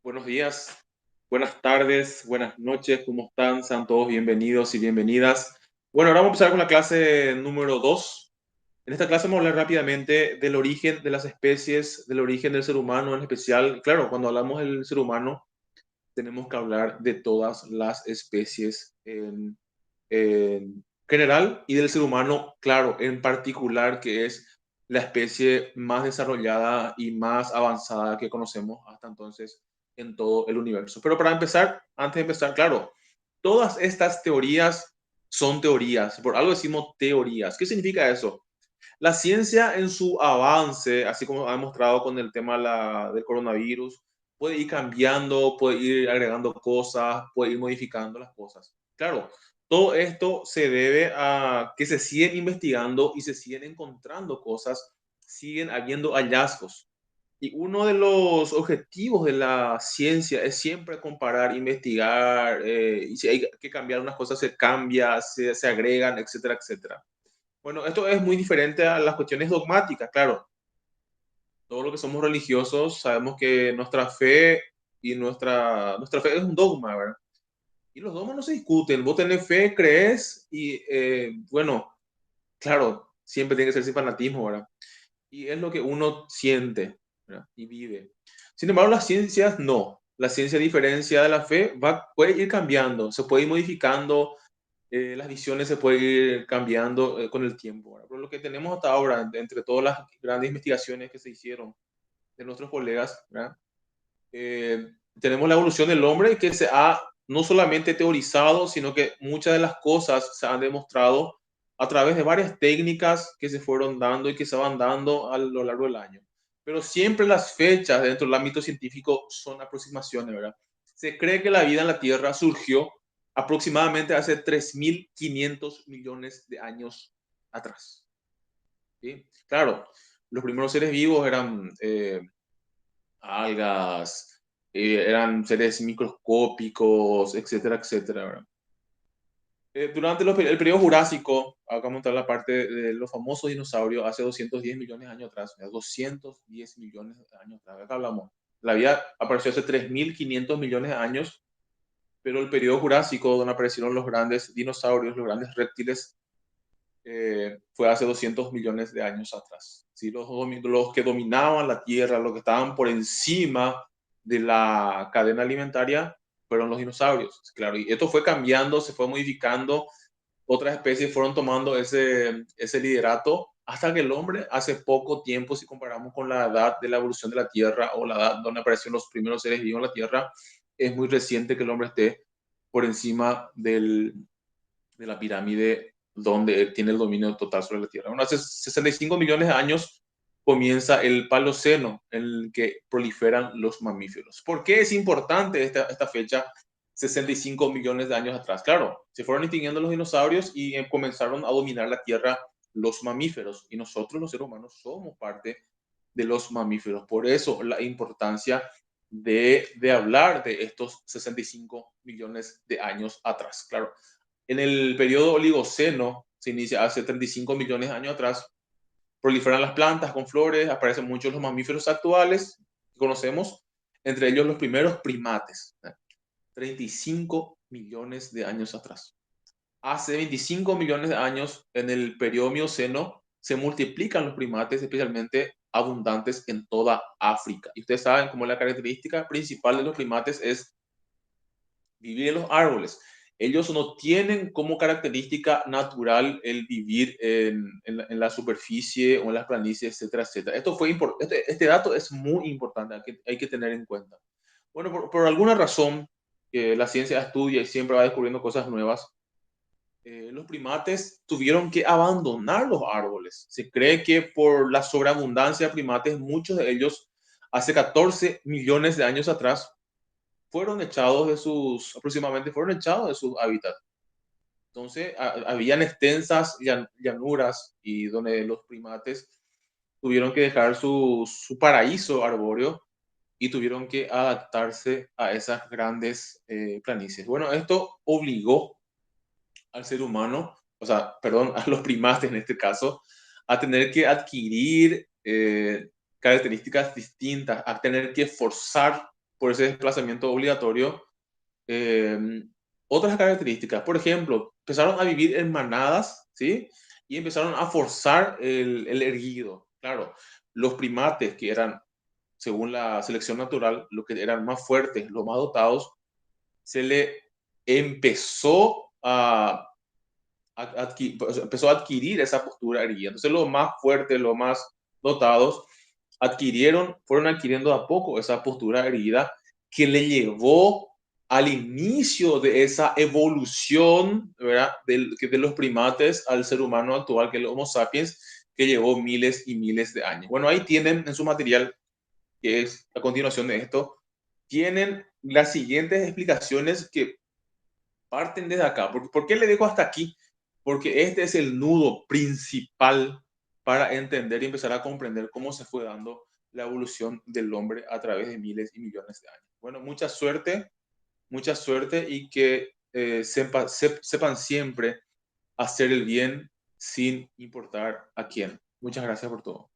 Buenos días, buenas tardes, buenas noches, ¿cómo están? Sean todos bienvenidos y bienvenidas. Bueno, ahora vamos a empezar con la clase número 2. En esta clase vamos a hablar rápidamente del origen de las especies, del origen del ser humano en especial. Claro, cuando hablamos del ser humano, tenemos que hablar de todas las especies en general y del ser humano, claro, en particular, que es la especie más desarrollada y más avanzada que conocemos hasta entonces en todo el universo. Pero para empezar, antes de empezar, claro, todas estas teorías son teorías, por algo decimos teorías. ¿Qué significa eso? La ciencia en su avance, así como ha demostrado con el tema del coronavirus, puede ir cambiando, puede ir agregando cosas, puede ir modificando las cosas. Claro, todo esto se debe a que se siguen investigando y se siguen encontrando cosas, siguen habiendo hallazgos. Y uno de los objetivos de la ciencia es siempre comparar, investigar, y si hay que cambiar unas cosas, se cambia, se agregan, etcétera, etcétera. Bueno, esto es muy diferente a las cuestiones dogmáticas, claro. Todo lo que somos religiosos sabemos que nuestra fe y nuestra fe es un dogma, ¿verdad? Y los dogmas no se discuten. Vos tenés fe, crees y, bueno, claro, siempre tiene que ser sin fanatismo, ¿verdad? Y es lo que uno siente, ¿verdad? Y vive. Sin embargo, las ciencias no. La ciencia, a diferencia de la fe, puede ir cambiando, se puede ir modificando, las visiones se pueden ir cambiando con el tiempo, ¿verdad? Pero lo que tenemos hasta ahora, entre todas las grandes investigaciones que se hicieron de nuestros colegas, ¿verdad? Tenemos la evolución del hombre que se ha no solamente teorizado, sino que muchas de las cosas se han demostrado a través de varias técnicas que se fueron dando y que se van dando a lo largo del año. Pero siempre las fechas dentro del ámbito científico son aproximaciones, ¿verdad? Se cree que la vida en la Tierra surgió aproximadamente hace 3.500 millones de años atrás. ¿Sí? Claro, los primeros seres vivos eran algas, eran seres microscópicos, etcétera, etcétera, ¿verdad? Durante el periodo Jurásico, acá vamos a mostrar la parte de los famosos dinosaurios hace 210 millones de años atrás, 210 millones de años atrás, acá hablamos. La vida apareció hace 3.500 millones de años, pero el periodo Jurásico, donde aparecieron los grandes dinosaurios, los grandes reptiles, fue hace 200 millones de años atrás. ¿Sí? Los que dominaban la Tierra, los que estaban por encima de la cadena alimentaria, fueron los dinosaurios. Claro, y esto fue cambiando, se fue modificando, otras especies fueron tomando ese liderato hasta que el hombre hace poco tiempo, si comparamos con la edad de la evolución de la Tierra o la edad donde aparecieron los primeros seres vivos en la Tierra, es muy reciente que el hombre esté por encima de la pirámide donde él tiene el dominio total sobre la Tierra. Bueno, hace 65 millones de años comienza el Paloceno, en el que proliferan los mamíferos. ¿Por qué es importante esta fecha? 65 millones de años atrás. Claro, se fueron extinguiendo los dinosaurios y comenzaron a dominar la Tierra los mamíferos. Y nosotros, los seres humanos, somos parte de los mamíferos. Por eso la importancia de hablar de estos 65 millones de años atrás. Claro, en el periodo Oligoceno, se inicia hace 35 millones de años atrás, proliferan las plantas con flores, aparecen muchos los mamíferos actuales que conocemos, entre ellos los primeros primates, 35 millones de años atrás. Hace 25 millones de años, en el periodo Mioceno, se multiplican los primates, especialmente abundantes en toda África. Y ustedes saben cómo la característica principal de los primates es vivir en los árboles. Ellos no tienen como característica natural el vivir en la superficie o en las planicies, etcétera, etcétera. Este dato es muy importante, hay que tener en cuenta. Bueno, por alguna razón, la ciencia estudia y siempre va descubriendo cosas nuevas. Los primates tuvieron que abandonar los árboles. Se cree que por la sobreabundancia de primates, muchos de ellos, hace 14 millones de años atrás, aproximadamente fueron echados de sus hábitats. Entonces, habían extensas llanuras y donde los primates tuvieron que dejar su paraíso arbóreo y tuvieron que adaptarse a esas grandes planicies. Bueno, esto obligó al ser humano, o sea, perdón, a los primates en este caso, a tener que adquirir características distintas, a tener que forzar por ese desplazamiento obligatorio, eh, otras características. Por ejemplo, empezaron a vivir en manadas, ¿sí? Y empezaron a forzar el erguido. Claro, los primates que eran, según la selección natural, los que eran más fuertes, los más dotados, se le empezó empezó a adquirir esa postura erguida. Entonces los más fuertes, los más dotados, fueron adquiriendo a poco esa postura erguida que le llevó al inicio de esa evolución, ¿verdad? De los primates al ser humano actual, que es el Homo sapiens, que llevó miles y miles de años. Bueno, ahí tienen en su material, que es a continuación de esto, tienen las siguientes explicaciones que parten desde acá. ¿Por qué le dejo hasta aquí? Porque este es el nudo principal para entender y empezar a comprender cómo se fue dando la evolución del hombre a través de miles y millones de años. Bueno, mucha suerte y que sepan siempre hacer el bien sin importar a quién. Muchas gracias por todo.